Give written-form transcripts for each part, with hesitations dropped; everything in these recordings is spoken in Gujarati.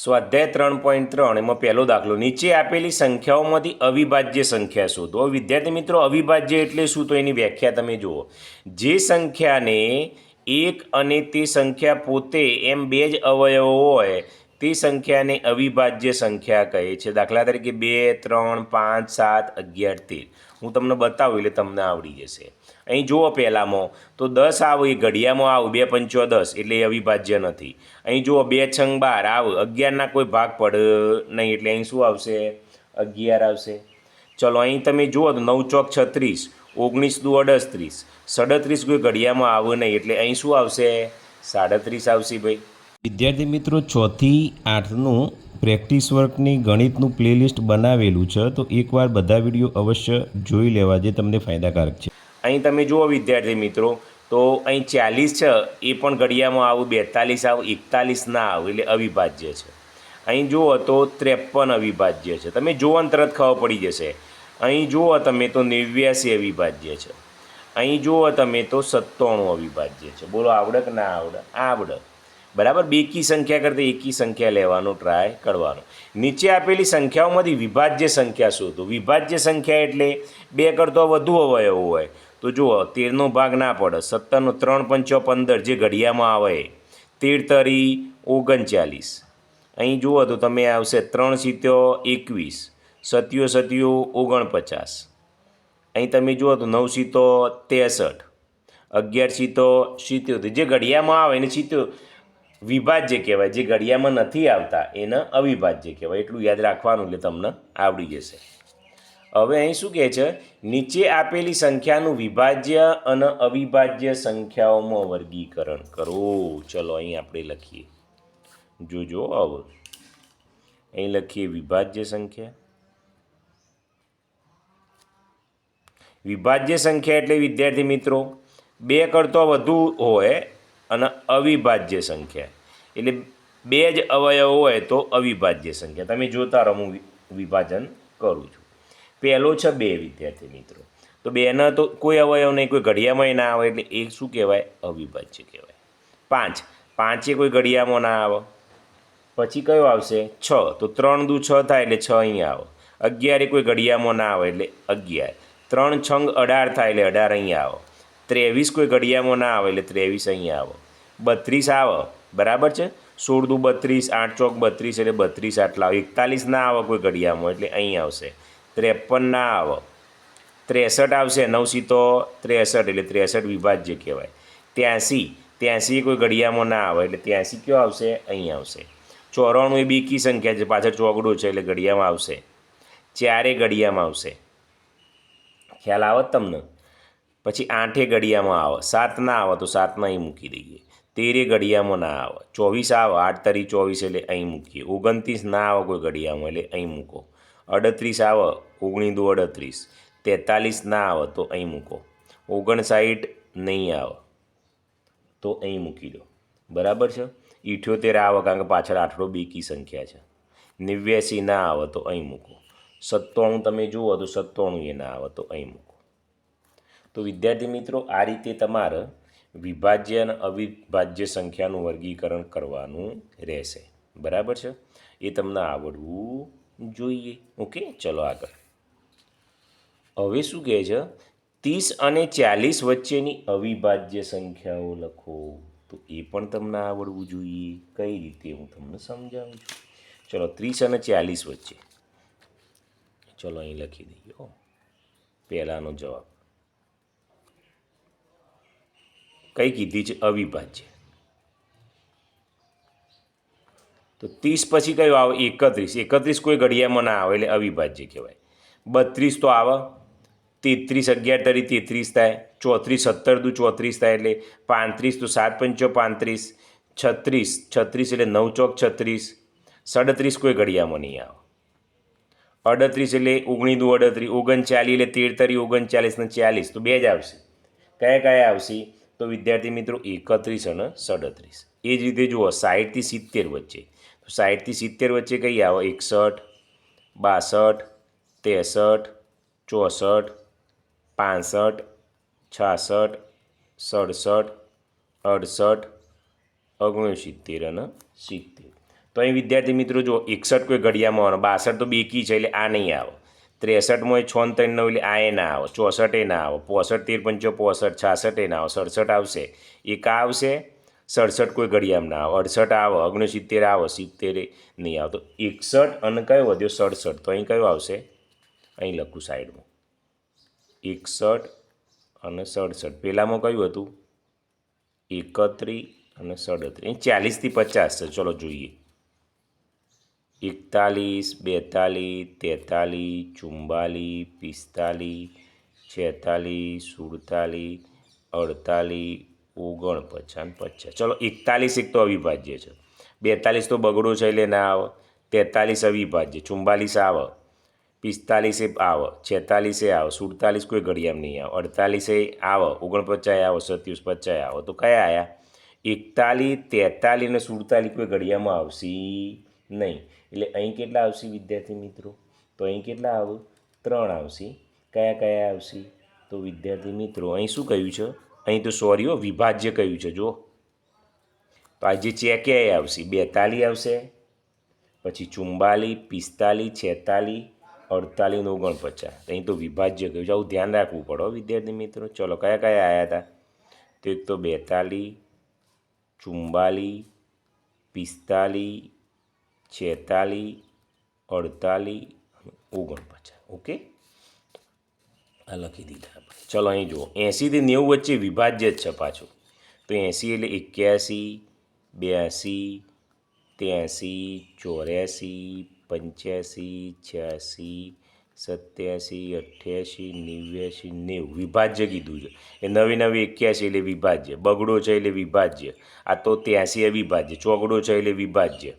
સ્વાધ્યાય 3.3 એમાં પહેલો દાખલો, નીચે આપેલી સંખ્યાઓમાંથી અવિભાજ્ય સંખ્યા શોધો। વિદ્યાર્થી મિત્રો, અવિભાજ્ય એટલે શું? તો એની વ્યાખ્યા તમે જુઓ। જે સંખ્યાને એક અને તે સંખ્યા પોતે એમ બે જ અવયવો હોય તે સંખ્યાને અવિભાજ્ય સંખ્યા કહે છે। દાખલા તરીકે 2, 3, 5, 7, 11, 13 હું તમને બતાવું એટલે તમને આવડી જશે। અહીં જુઓ પહેલામાં તો 10 આવે એ ઘડિયામાં આવ 2 પંચો 10 એટલે એ અવિભાજ્ય નથી। અહીં જુઓ 2 છંગ 12 આવ 11ના કોઈ ભાગ પડે નહીં એટલે અહીં શું આવશે? 11 આવશે। ચલો અહીં તમે જુઓ તો 9 ચોક 36, 19 દુ 38, 37 કોઈ ઘડિયામાં આવે નહીં એટલે અહીં શું આવશે? 37 આવશે ભાઈ। વિદ્યાર્થી મિત્રો, 6 થી 8નું પ્રેક્ટિસ વર્કની ગણિતનું પ્લેલિસ્ટ બનાવેલું છે, તો એકવાર બધા વિડીયો અવશ્ય જોઈ લેવા જે તમને ફાયદાકારક છે। અહીં તમે જુઓ વિદ્યાર્થી મિત્રો, તો અહીં 40 છે એ પણ ઘડિયામાં આવું, 42 આવું, 41 ના આવું એટલે અવિભાજ્ય છે। અહીં જુઓ તો 53 અવિભાજ્ય છે, તમે જુઓ ને તરત ખબર પડી જશે। અહીં જુઓ તમે તો 89 અવિભાજ્ય છે। અહીં જુઓ તમે તો 97 અવિભાજ્ય છે। બોલો આવડે કે ના આવડે? આવડે, બરાબર। બેકી સંખ્યા કરતાં એકી સંખ્યા લેવાનો ટ્રાય કરવાનો। નીચે આપેલી સંખ્યાઓમાંથી વિભાજ્ય સંખ્યા શોધો। વિભાજ્ય સંખ્યા એટલે 2 કરતાં વધુ અવયવો હોય। તો જુઓ 13નો ભાગ ના પડે, 17નો 3 પંચો 15 જે ઘડિયામાં આવે, 13 તરી 39, અહીં જુઓ તો તમે આવશે 3 સિત્યો 21, સત્યો સત્યો 49, અહીં તમે જુઓ તો 9 સિત્તો 63, 11 સિત્તો 77 જે ઘડિયામાં આવે એને સિત્યો વિભાજ્ય કહેવાય, જે ઘડિયામાં નથી આવતા એને અવિભાજ્ય કહેવાય। એટલું યાદ રાખવાનું એટલે તમને આવડી જશે। હવે અહીં શું કહે છે? નીચે આપેલી સંખ્યાનું વિભાજ્ય અને અવિભાજ્ય સંખ્યાઓમાં વર્ગીકરણ કરો। ચલો અહીં આપણે લખીએ, જોજો હવે અહીં લખીએ વિભાજ્ય સંખ્યા। વિભાજ્ય સંખ્યા એટલે વિદ્યાર્થી મિત્રો 2 કરતાં વધુ હોય અને અવિભાજ્ય સંખ્યા એટલે 2 જ અવયવો હોય તો અવિભાજ્ય સંખ્યા। તમે જોતા રહો, હું વિભાજન કરું છું। પહેલો છે 2 વિદ્યાર્થી મિત્રો, તો 2ના તો કોઈ અવયવ નહીં, કોઈ ઘડિયામાં ના આવે એટલે એ શું કહેવાય? અવિભાજ્ય કહેવાય। 5, 5 કોઈ ઘડિયામાં ના આવે। પછી કયો આવશે? 6, તો 3 દુ 6 થાય એટલે 6 અહીં આવે। 11 કોઈ ઘડિયામાં ના આવે એટલે 11, 3 છંગ 18 થાય એટલે 18 અહીં આવે। 23 કોઈ ઘડિયામાં ના આવે એટલે 23 અહીં આવે। 32 આવે, બરાબર છે, 16 દુ 32, 8 ચોક 32 એટલે 32 આટલા આવે। 41 ના આવે કોઈ ઘડિયામાં એટલે અહીં આવશે। 53 ના આવે, 63 આવશે, 9 સિત્તો 63 એટલે 63 વિભાજ્ય કહેવાય। 83 કોઈ ઘડિયામાં ના આવે એટલે 83 કયો આવશે? અહીં આવશે। 94 એ બેકી સંખ્યા છે, પાછળ ચોગડો છે એટલે ઘડિયામાં આવશે, 4 ઘડિયામાં આવશે। ખ્યાલ આવે તમને? પછી 8 ઘડિયામાં આવે, 7 ના આવે તો 7 અહીં મૂકી દઈએ। 13 ઘડિયામાં ના આવે, 24 આવે, 8 તરી 24 એટલે અહીં મૂકીએ। 29 ના આવે કોઈ ઘડિયામાં એટલે અહીં મૂકો। 38 આવે, 19 દુ 38, 43 ના આવે તો અહીં મૂકો। 59 નહીં આવે તો અહીં મૂકી દો, બરાબર છે। 78 આવે કારણ કે પાછળ આઠડો બેકી સંખ્યા છે। 89 ના આવે તો અહીં મૂકો। 97 તમે જુઓ તો 97 એ ના આવે તો અહીં મૂકો। તો વિદ્યાર્થી મિત્રો, આ રીતે તમારે વિભાજ્ય અને અવિભાજ્ય સંખ્યાનું વર્ગીકરણ કરવાનું રહેશે, બરાબર છે। એ તમને આવડવું જોઈએ। ઓકે, ચલો આગળ। હવે શું કહે છે? 30 અને 40 વચ્ચેની અવિભાજ્ય સંખ્યાઓ લખો। તો એ પણ તમને આવડવું જોઈએ। કઈ રીતે હું તમને સમજાવું છું। ચલો 30 અને 40 વચ્ચે, ચલો અહીં લખી દઈએ હો પહેલાનો જવાબ। કઈ કીધી છે? અવિભાજ્ય। તો 30 પછી કયો આવે? 31, 31 કોઈ ઘડિયામાં ના આવે એટલે અવિભાજ્ય કહેવાય। 32 તો આવે, 33 11 તરી 33 થાય, 34 17 દુ 34 થાય એટલે 35 તો 7 પંચો 35, 36 એટલે 9 ચોક 36, 37 કોઈ ઘડિયામાં નહીં આવે। 38 એટલે 19 દુ 38, 39 એટલે 13 તરી 39 ને 40 તો 2 જ આવશે। કયા કયા આવશે? તો વિદ્યાર્થી મિત્રો 31 અને 37। એ જ રીતે જુઓ 60 થી 70 વચ્ચે, તો 60 થી 70 વચ્ચે કઈ આવે? 61, 62, 63, 64, 65, 66, 67, 68, 69 અને 70। તો અહીં વિદ્યાર્થી મિત્રો જો 61 કોઈ ઘડિયામાં આવવાનો, 62 તો બેકી છે એટલે આ નહીં આવે, 63માં 6 ને 3 9 એટલે આ એ ના આવે, 64 એ ના આવે, 65 13 5 65, 66 એ ના આવે, 67 આવશે, એક આ આવશે, 67 કોઈ ઘડિયામાં ના આવે, 68 આવે, 69 આવે, 70 નહીં આવે. તો 61 અને કયો વધ્યો 67, તો અહીં કયો આવશે, અહીં લખું સાઈડમાં 61 અને 67. પહેલાંમાં કયું હતું 31 અને 37, અહીં 40 થી 50 છે. ચલો જોઈએ 41 42 43 44 45 46 47 48 49 અને 50. ચલો 41 એક તો અવિભાજ્ય છે, 42 તો બગડો છે એટલે ના આવે, 43 અવિભાજ્ય, 44 આવે, 45 એ આવે, 46 એ આવે, 47 કોઈ ઘડિયામાં નહીં આવે, 48 એ આવે, 49 આવે, 27 50 આવે. તો કયા આવ્યા 41 43 અને 47 કોઈ ઘડિયામાં આવશે નહીં. એટલે અહીં કેટલા આવશે વિદ્યાર્થી મિત્રો, તો અહીં કેટલા આવે 3 આવશે. કયા કયા આવશે, તો વિદ્યાર્થી મિત્રો અહીં શું કહ્યું છે, અહીં તો સોરી વિભાજ્ય કહ્યું છે. જો તો આ જે ચેક એ આવશે 42 આવશે, પછી 44 45 46 48 ને 49. અહીં તો વિભાજ્ય કહ્યું છે, આવું ધ્યાન રાખવું પડે વિદ્યાર્થી મિત્રો. ચલો કયા કયા આવ્યા હતા, તો એક તો 42 44 45 46 48 49. ઓકે, આ લખી દીધા આપણે. ચલો અહીં જુઓ 80 થી 90 વચ્ચે વિભાજ્ય જ છે પાછું. તો 80 એટલે 81 82 83 84 85 86 87 88 90 વિભાજ્ય કીધું છે. એ નવી 81 એટલે વિભાજ્ય, બગડો છે એટલે વિભાજ્ય, આ તો 83 અવિભાજ્ય, ચોગડો છે એટલે વિભાજ્ય,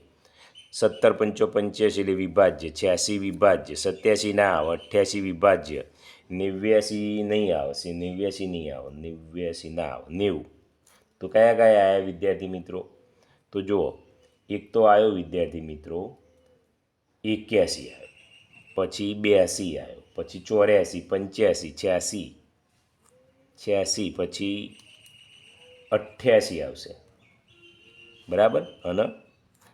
70 85 એટલે વિભાજ્ય, 86 વિભાજ્ય, 87 ના આવે, 88 વિભાજ્ય, 89 નહીં આવે, 89 નહીં આવે, 89 ના આવે, 90. તો કયા કયા આવ્યા વિદ્યાર્થી મિત્રો, તો જુઓ એક તો આવ્યો વિદ્યાર્થી મિત્રો 81 આવ્યો, પછી 82 આવ્યો, પછી 84 85 86 પછી 88 આવશે, બરાબર. અને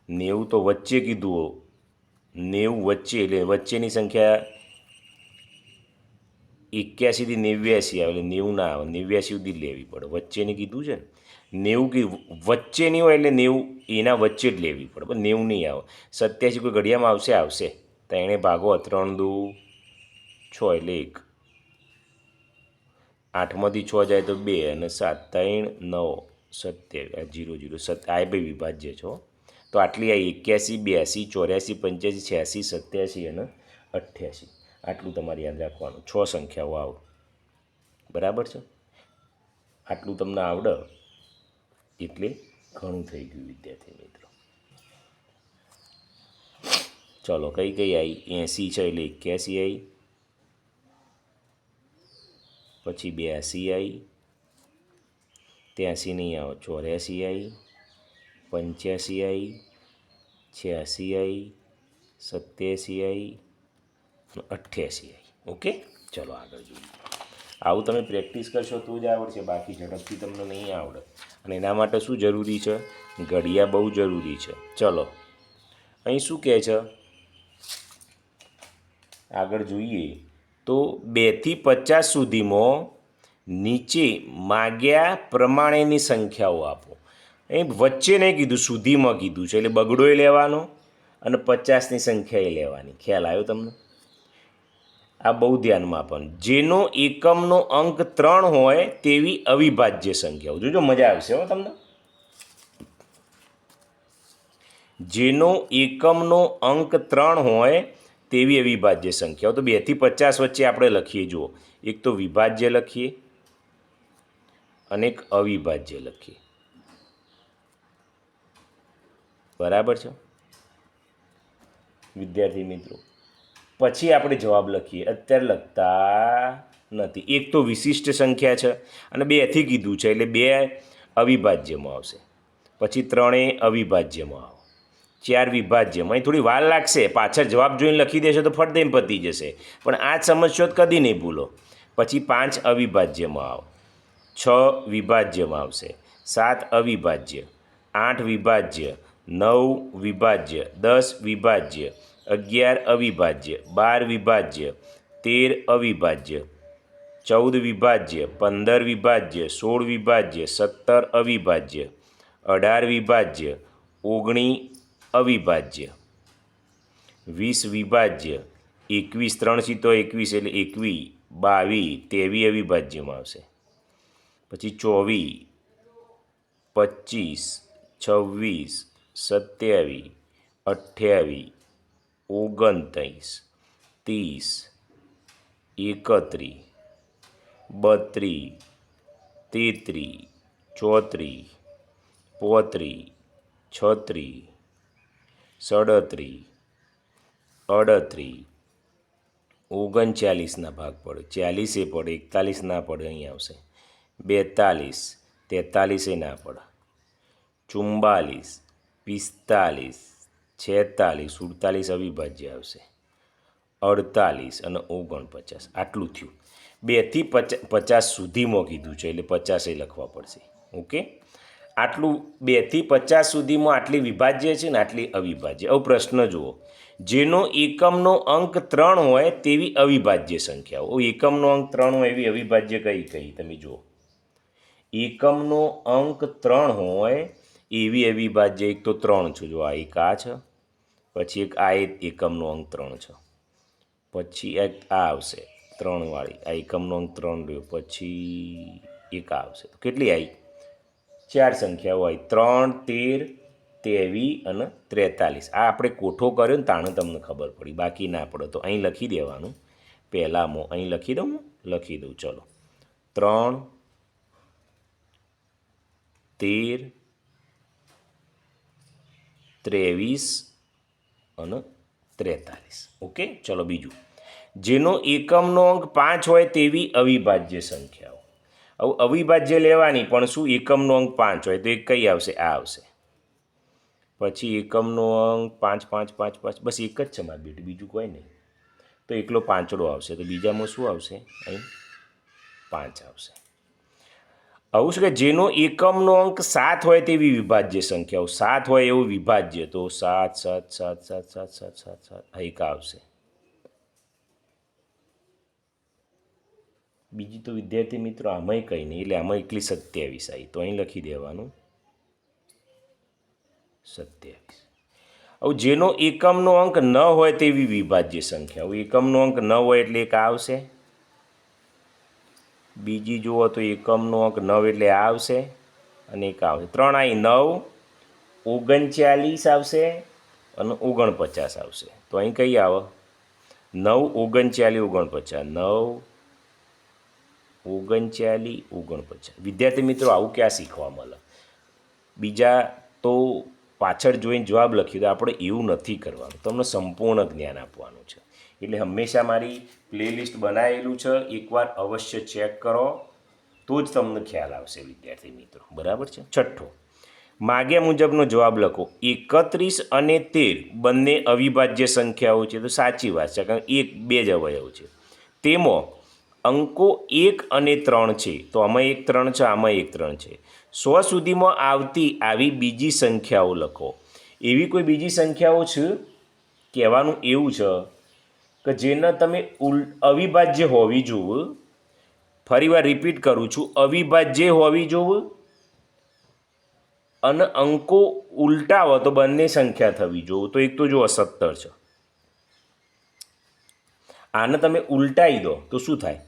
90 તો વચ્ચે કીધું, 90 વચ્ચે એટલે વચ્ચેની સંખ્યા 81 થી 89 આવે એટલે 90 ના આવે, 89 સુધી લેવી પડે, વચ્ચેની કીધું છે ને, 90 વચ્ચેની હોય એટલે 90 એના વચ્ચે જ લેવી પડે, પણ 90 નહીં આવે. 87 કોઈ ઘડિયામાં આવશે, તો એણે ભાગો 3 2 6 એટલે 1, 8માંથી 6 જાય તો 2 અને 7 3 9 27 0 0 7 આ બે વિભાજ્ય છો. તો આટલી આ 81 82 84 85 86 87 અને 88, આટલું તમારે યાદ રાખવાનું. 6 સંખ્યાઓ આવો, બરાબર છે. આટલું તમને આવડે એટલે ઘણું થઈ ગયું વિદ્યાર્થી મિત્રો. ચલો કઈ કઈ આવી 80 છે એટલે 81 આવી, પછી 82 આવી, 83 નહીં આવે, 84 આવી, 85 આવી, 86 આવી, 87 આવી, 88 આવી. ઓકે, ચલો આગળ જોઈએ. આવું તમે પ્રેક્ટિસ કરશો તો જ આવડશે, બાકી ઝડપથી તમને નહીં આવડે. અને એના માટે શું જરૂરી છે, ઘડિયા બહુ જરૂરી છે. ચલો અહીં શું કહે છે આગળ જોઈએ તો 2 થી 50 સુધીમાં નીચે માગ્યા પ્રમાણેની સંખ્યાઓ આપો. અહીં વચ્ચે નહીં કીધું, સુધીમાં કીધું છે, એટલે બગડોય લેવાનો અને 50ની સંખ્યા એ લેવાની. ખ્યાલ આવ્યો તમને? આ બહુ ધ્યાનમાં આપવાનું. જેનો એકમનો અંક 3 હોય તેવી અવિભાજ્ય સંખ્યાઓ. જોજો મજા આવશે હો તમને. જેનો એકમનો અંક 3 હોય તેવી અવિભાજ્ય સંખ્યાઓ. તો 2 થી 50 વચ્ચે આપણે લખીએ. જુઓ, એક તો વિભાજ્ય લખીએ અને એક અવિભાજ્ય લખીએ, બરાબર છે વિદ્યાર્થી મિત્રો. પછી આપણે જવાબ લખીએ, અત્યારે લખતા નથી. એક તો વિશિષ્ટ સંખ્યા છે અને 2 થી કીધું છે એટલે 2 અવિભાજ્યમાં આવશે, પછી 3 અવિભાજ્યમાં આવે, 4 વિભાજ્યમાં. અહીં થોડી વાર લાગશે, પાછળ જવાબ જોઈને લખી દેશો તો ફટ દઈને પતી જશે, પણ આ જ સમજશો તો કદી નહીં ભૂલો. પછી 5 અવિભાજ્યમાં આવે, 6 વિભાજ્યમાં આવશે, 7 અવિભાજ્ય, 8 વિભાજ્ય, 9 વિભાજ્ય 10 વિભાજ્ય 11 અવિભાજ્ય 12 વિભાજ્ય 13 અવિભાજ્ય 14 વિભાજ્ય 15 વિભાજ્ય 16 વિભાજ્ય 17 અવિભાજ્ય 18 વિભાજ્ય 19 અવિભાજ્ય 20 વિભાજ્ય 21 3 સીતો 21 એટલે 21 22 23 અવિભાજ્યમાં આવશે પછી 24 25 26 27 28 29 30 31 32 33 34 35 36 37 38 39ના ભાગ પડે 40 પડે 41 ના પડે અહીં આવશે 42 43 ના પડે 44 45 46 47 અવિભાજ્ય આવશે 48 અને 49 આટલું થયું 2 થી 50 સુધીમાં કીધું છે એટલે 50 લખવા પડશે ઓકે આટલું 2 થી 50 સુધીમાં આટલી વિભાજ્ય છે ને આટલી અવિભાજ્ય હવે પ્રશ્ન જુઓ જેનો એકમનો અંક 3 હોય તેવી અવિભાજ્ય સંખ્યાઓ એકમનો અંક 3 હોય એવી અવિભાજ્ય કઈ તમે જુઓ એકમનો અંક 3 હોય એવી અવિભાજ્ય એક તો 3 છે જો આ એક આ છે પછી એક આ એકમનો અંક 3 છે પછી એક આ આવશે 3 વાળી આ એકમનો અંક 3 રહ્યો પછી એક આ આવશે તો કેટલી આવી 4 સંખ્યાઓ આવી 3 13 23 અને 43 આ આપણે કોઠો કર્યો ને તાણે તમને ખબર પડી બાકી ના પડે તો અહીં લખી દેવાનું પહેલાંમાં અહીં લખી દઉં ચલો 3 13 23 અને 43 ઓકે ચલો બીજું જેનો એકમનો અંક 5 હોય તેવી અવિભાજ્ય સંખ્યાઓ હવે અવિભાજ્ય લેવાની પણ શું એકમનો અંક 5 હોય તો એક કઈ આવશે આ આવશે પછી એકમનો અંક 5 5 5 5 બસ એક જ છે મારી બેટી બીજું કોઈ નહીં તો એકલો પાંચડો આવશે તો બીજામાં શું આવશે અહીં 5 આવશે આવું છે કે જેનો એકમનો અંક 7 હોય તેવી વિભાજ્ય સંખ્યાઓ 7 હોય એવું વિભાજ્ય તો 7 7 7 7 7 7 7 7 આ એક આવશે બીજી તો વિદ્યાર્થી મિત્રો આમાંય કંઈ નહીં એટલે આમાં એકલી 27 આવી તો અહીં લખી દેવાનું 27 હવે જેનો એકમનો અંક 9 હોય તેવી વિભાજ્ય સંખ્યાઓ એકમનો અંક 9 હોય એટલે એક આવશે બીજી જુઓ તો એકમનો અંક 9 એટલે આ આવશે અને એક આવશે 3 આવી 9 39 આવશે અને 49 આવશે તો અહીં કઈ આવે 9 39 49 9 39 49 વિદ્યાર્થી મિત્રો આવું ક્યાં શીખવા મળે બીજા તો પાછળ જોઈને જવાબ લખ્યો તો આપણે એવું નથી કરવાનું તમને સંપૂર્ણ જ્ઞાન આપવાનું છે એટલે હંમેશા મારી પ્લેલિસ્ટ બનાવેલું છે એકવાર અવશ્ય ચેક કરો તો જ તમને ખ્યાલ આવશે વિદ્યાર્થી મિત્રો બરાબર છે છઠ્ઠો માગ્યા મુજબનો જવાબ લખો 31 અને 13 બંને અવિભાજ્ય સંખ્યાઓ છે તો સાચી વાત છે કારણ એક બે જ અવયવ છે તેમાં અંકો 1 અને 3 છે તો આમાં 1 3 છે આમાં 1 3 છે 100 સુધીમાં આવતી આવી બીજી સંખ્યાઓ લખો એવી કોઈ બીજી સંખ્યાઓ છે કહેવાનું એવું છે કે જેને તમે અવિભાજ્ય હોવી જોઈએ ફરીવાર રિપીટ કરું છું અવિભાજ્ય હોવી જોઈએ અને અંકો ઉલટાવો તો બંને સંખ્યા થવી જોઈએ તો એક તો જુઓ 17 છે આને તમે ઉલટાઈ દો તો શું થાય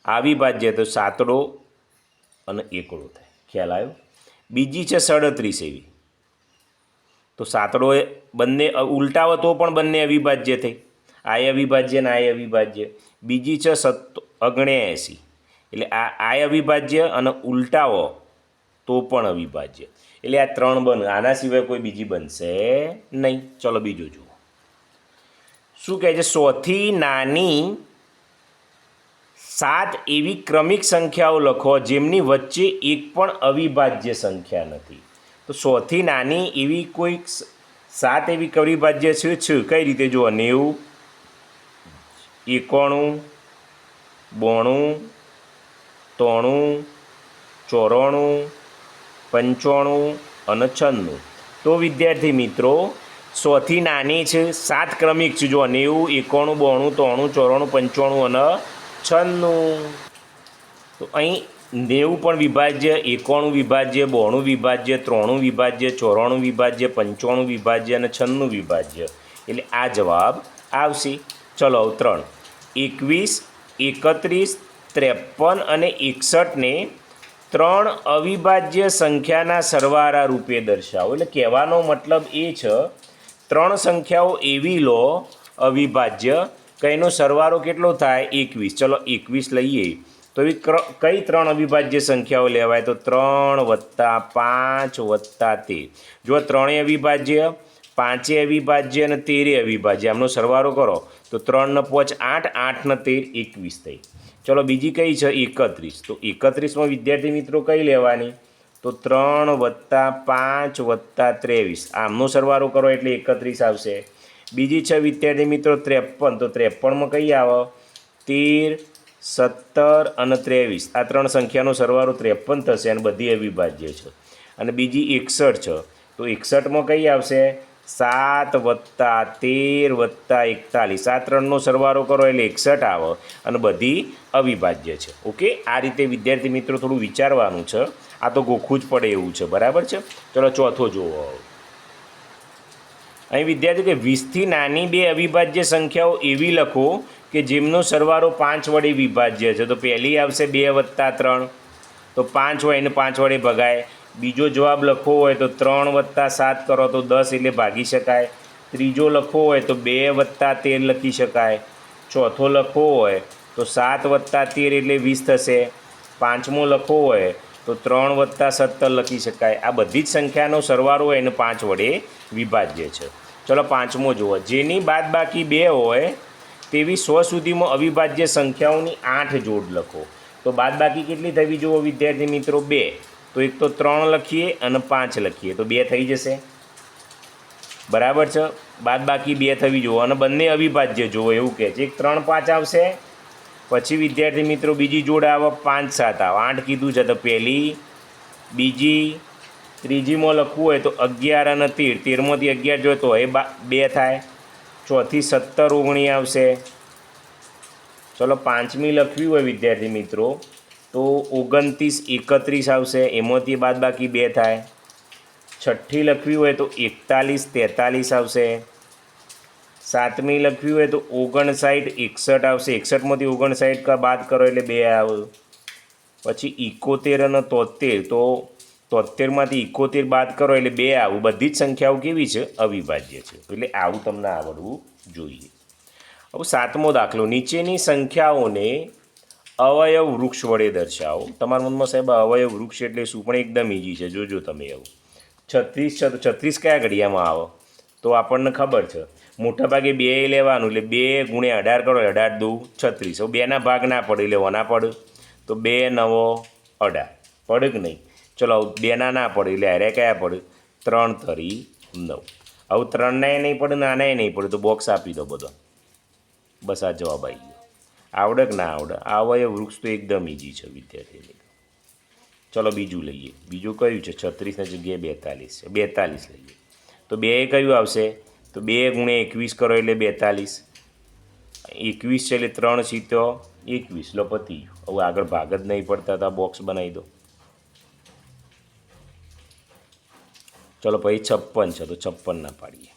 અવિભાજ્ય તો સાતડો અને એકડો થાય ખ્યાલ આવ્યો બીજી છે 37 એવી તો સાતડો બંને ઉલટાવો તો પણ બંને અવિભાજ્ય થઈ આ અવિભાજ્ય ને આ અવિભાજ્ય બીજી છે 79 એટલે આ અવિભાજ્ય અને ઉલટાવો તો પણ અવિભાજ્ય એટલે આ 3 બને આના સિવાય કોઈ બીજી બનશે નહીં ચલો બીજું જુઓ શું કહે છે 100 થી નાની 7 એવી ક્રમિક સંખ્યાઓ લખો જેમની વચ્ચે એક પણ અવિભાજ્ય સંખ્યા નથી તો 100 થી નાની એવી કોઈ 7 એવી અવિભાજ્ય છે કઈ રીતે જુઓ 90 91 92 93 94 95 અને 96 તો તો વિદ્યાર્થી મિત્રો 100થી નાની છે, 7 ક્રમિક છે. જો 90, 91, 92, 93, 94, 95 અને 96. તો અહીં 90 પણ વિભાજ્ય, 91 વિભાજ્ય, 92 વિભાજ્ય, 93 વિભાજ્ય, 94 વિભાજ્ય, 95 વિભાજ્ય અને 96 વિભાજ્ય. એટલે આ જવાબ આવશે. ચલો 3 21, 31, 53 અને 61ને 3 અવિભાજ્ય સંખ્યાના સરવાળા રૂપે દર્શાવો. એટલે કહેવાનો મતલબ એ છે 3 સંખ્યાઓ એવી લો અવિભાજ્ય કે એનો સરવાળો કેટલો થાય 21. ચલો 21 લઈએ તો એ કઈ 3 અવિભાજ્ય સંખ્યાઓ લેવાય? તો 3 + 5 + 13. જો 3 અવિભાજ્ય, 5 અવિભાજ્ય અને 13 અવિભાજ્ય, આમનો સરવાળો કરો તો 3 ને 5 8, 8 ને 13 21 થઈ. ચલો બીજી કઈ છે 31. તો 31માં વિદ્યાર્થી મિત્રો કઈ લેવાની? તો 3 + 5 + 23, આમનો સરવાળો કરો એટલે 31 આવશે. બીજી છે વિદ્યાર્થી મિત્રો 53. તો 53માં કઈ આવે? 13, 17 અને 23, આ 3 સંખ્યાનો સરવાળો 53 થશે અને બધી અવિભાજ્ય છે. અને બીજી 61 છે. તો 61માં કઈ આવશે? 7 + 13 + 41, આ 3નો સરવાળો કરો એટલે 61 આવે અને બધી અવિભાજ્ય છે. ઓકે, આ રીતે વિદ્યાર્થી મિત્રો થોડું વિચારવાનું છે. આ તો ગોખવું જ પડે એવું છે. બરાબર છે. ચલો ચોથો જુઓ. અહીં વિદ્યાર્થી કે 20થી નાની 2 અવિભાજ્ય સંખ્યાઓ એવી લખો કે જેમનો સરવાળો 5 વડે વિભાજ્ય છે. તો પહેલી આવશે 2 + 3, તો 5 હોય એને 5 વડે ભગાય. બીજો જવાબ લખવો હોય તો 3 + 7 કરો તો 10 એટલે ભાગી શકાય. ત્રીજો લખવો હોય તો 2 + 13 લખી શકાય. ચોથો લખવો હોય તો 7 + 13 એટલે 20 થશે. પાંચમો લખવો હોય તો 3 + 17 લખી શકાય. આ બધી જ સંખ્યાનો સરવાળો હોય એને 5 વડે વિભાજ્ય છે. ચલો પાંચમો જુઓ. જેની બાદબાકી 2 હોય તેવી 100 સુધીમાં અવિભાજ્ય સંખ્યાઓની 8 જોડ લખો. તો બાદબાકી કેટલી થવી જુઓ વિદ્યાર્થી મિત્રો? 2. તો એક તો 3 લખીએ અને 5 લખીએ તો 2 થઈ જશે. બરાબર છે. બાદબાકી 2 થવી જુઓ અને બંને અવિભાજ્ય જુઓ એવું કહે છે. એક 3, 5 આવશે. પછી વિદ્યાર્થી મિત્રો બીજી જોડ આવે 5, 7 આવે. 8 કીધું છે તો પહેલી, બીજી, ત્રીજીમાં લખવું હોય તો 11 અને 13, 13માંથી 11 જોઈએ તો એ 2 થાય. ચોથી 17, 19 આવશે. ચલો પાંચમી લખવી હોય વિદ્યાર્થી મિત્રો તો 29, 31 આવશે. એમાંથી બાદબાકી 2 થાય. છઠ્ઠી લખવી હોય તો 41, 43 આવશે. સાતમી લખવી હોય તો 59, 61 આવશે. 61માંથી 59 બાદ કરો એટલે 2 આવે. પછી 71 અને 73, તો 73માંથી 71 બાદ કરો એટલે 2 આવું. બધી જ સંખ્યાઓ કેવી છે? અવિભાજ્ય છે. એટલે આવું તમને આવડવું જોઈએ. હવે સાતમો દાખલો. નીચેની સંખ્યાઓને અવયવ વૃક્ષ વડે દર્શાવો. તમારા મનમાં સાહેબ અવયવ વૃક્ષ એટલે શું? પણ એકદમ ઈઝી છે. જોજો તમે એવું. 36 છે તો 36 કયા ઘડિયામાં આવે? તો આપણને ખબર છે મોટાભાગે 2 લેવાનું એટલે 2 × 18 કરો 18 દુ 36. હવે 2ના ભાગ ના પડે એટલે ઓના પડે તો 2 × 9 = 18. પડે કે નહીં? ચલો 2ના ના પડે એટલે હારે કયા પડે? 3 × 3 = 9. હવે 3નાય નહીં પડે નાનાય નહીં પડે તો બોક્સ આપી દો બધો. બસ આ જવાબ આવી ગયો. આવડે કે ના આવડે? આ અવયવ વૃક્ષ તો એકદમ ઈઝી છે વિદ્યાર્થી મિત્રો. ચલો બીજું લઈએ. બીજું કયું છે? 36ની જગ્યાએ 42 છે. 42 લઈએ તો 2 કયું આવશે? તો 2 × 21 કરો એટલે 42. 21 છે એટલે 3 સીતો 21. લો પતી ગયું. હવે આગળ ભાગ જ નહીં પડતા તો આ બોક્સ બનાવી દો. ચલો પછી 56 છે તો 56 ના પાડીએ.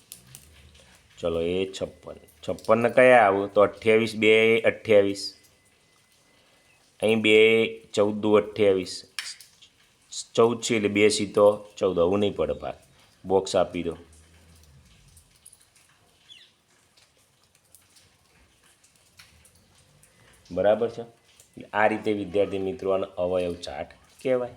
ચલો એ 56. 56 ને કયા આવું? તો 28, 2 28. અહીં 2 14 દુ 28. 14 છે એટલે 2 સીતો 14. આવું નહીં પડે ભાગ. બોક્સ આપી દો. બરાબર છે. આ રીતે વિદ્યાર્થી મિત્રો આનો અવયવ ચાર્ટ કહેવાય.